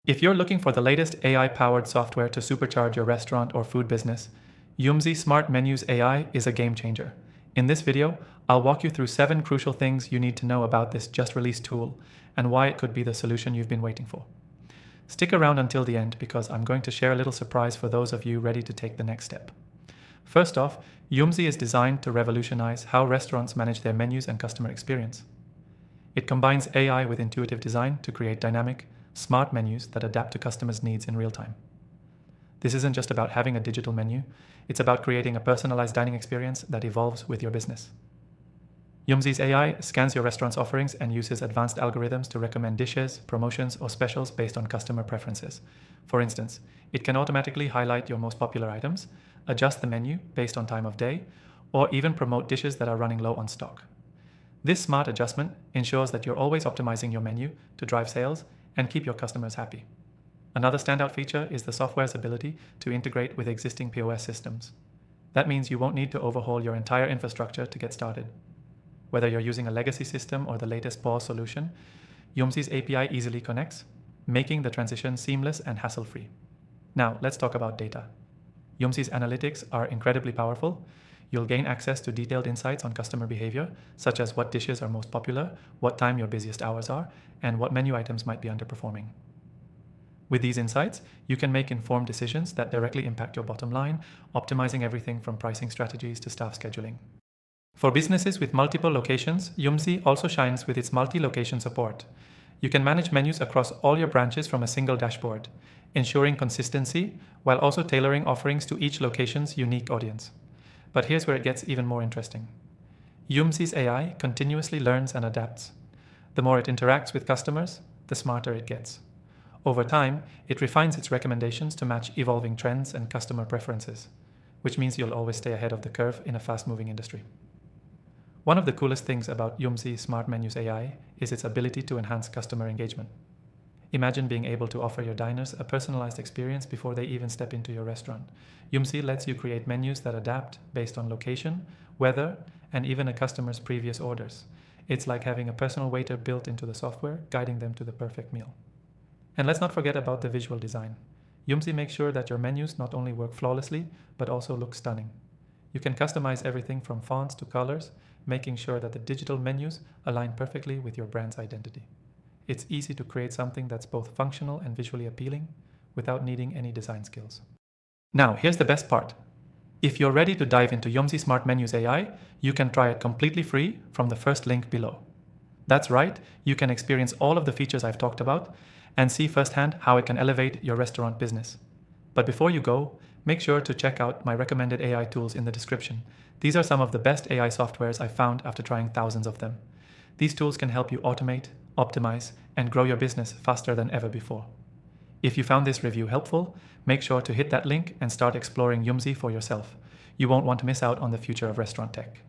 If you're looking for the latest AI-powered software to supercharge your restaurant or food business, Yumzi Smart Menus AI is a game changer. In this video, I'll walk you through 7 crucial things you need to know about this just-released tool and why it could be the solution you've been waiting for. Stick around until the end because I'm going to share a little surprise for those of you ready to take the next step. First off, Yumzi is designed to revolutionize how restaurants manage their menus and customer experience. It combines AI with intuitive design to create dynamic, smart menus that adapt to customers' needs in real time. This isn't just about having a digital menu, it's about creating a personalized dining experience that evolves with your business. Yumzi's AI scans your restaurant's offerings and uses advanced algorithms to recommend dishes, promotions, or specials based on customer preferences. For instance, it can automatically highlight your most popular items, adjust the menu based on time of day, or even promote dishes that are running low on stock. This smart adjustment ensures that you're always optimizing your menu to drive sales and keep your customers happy. Another standout feature is the software's ability to integrate with existing POS systems. That means you won't need to overhaul your entire infrastructure to get started. Whether you're using a legacy system or the latest POS solution, Yumzi's API easily connects, making the transition seamless and hassle-free. Now, let's talk about data. Yumzi's analytics are incredibly powerful. You'll gain access to detailed insights on customer behavior, such as what dishes are most popular, what time your busiest hours are, and what menu items might be underperforming. With these insights, you can make informed decisions that directly impact your bottom line, optimizing everything from pricing strategies to staff scheduling. For businesses with multiple locations, Yumzi also shines with its multi-location support. You can manage menus across all your branches from a single dashboard, ensuring consistency while also tailoring offerings to each location's unique audience. But here's where it gets even more interesting. Yumzi's AI continuously learns and adapts. The more it interacts with customers, the smarter it gets. Over time, it refines its recommendations to match evolving trends and customer preferences, which means you'll always stay ahead of the curve in a fast-moving industry. One of the coolest things about Yumzi Smart Menus AI is its ability to enhance customer engagement. Imagine being able to offer your diners a personalized experience before they even step into your restaurant. Yumzi lets you create menus that adapt based on location, weather, and even a customer's previous orders. It's like having a personal waiter built into the software, guiding them to the perfect meal. And let's not forget about the visual design. Yumzi makes sure that your menus not only work flawlessly, but also look stunning. You can customize everything from fonts to colors, making sure that the digital menus align perfectly with your brand's identity. It's easy to create something that's both functional and visually appealing without needing any design skills. Now, here's the best part. If you're ready to dive into Yumzi Smart Menus AI, you can try it completely free from the first link below. That's right, you can experience all of the features I've talked about and see firsthand how it can elevate your restaurant business. But before you go, make sure to check out my recommended AI tools in the description. These are some of the best AI softwares I've found after trying thousands of them. These tools can help you automate, optimize, and grow your business faster than ever before. If you found this review helpful, make sure to hit that link and start exploring Yumzi for yourself. You won't want to miss out on the future of restaurant tech.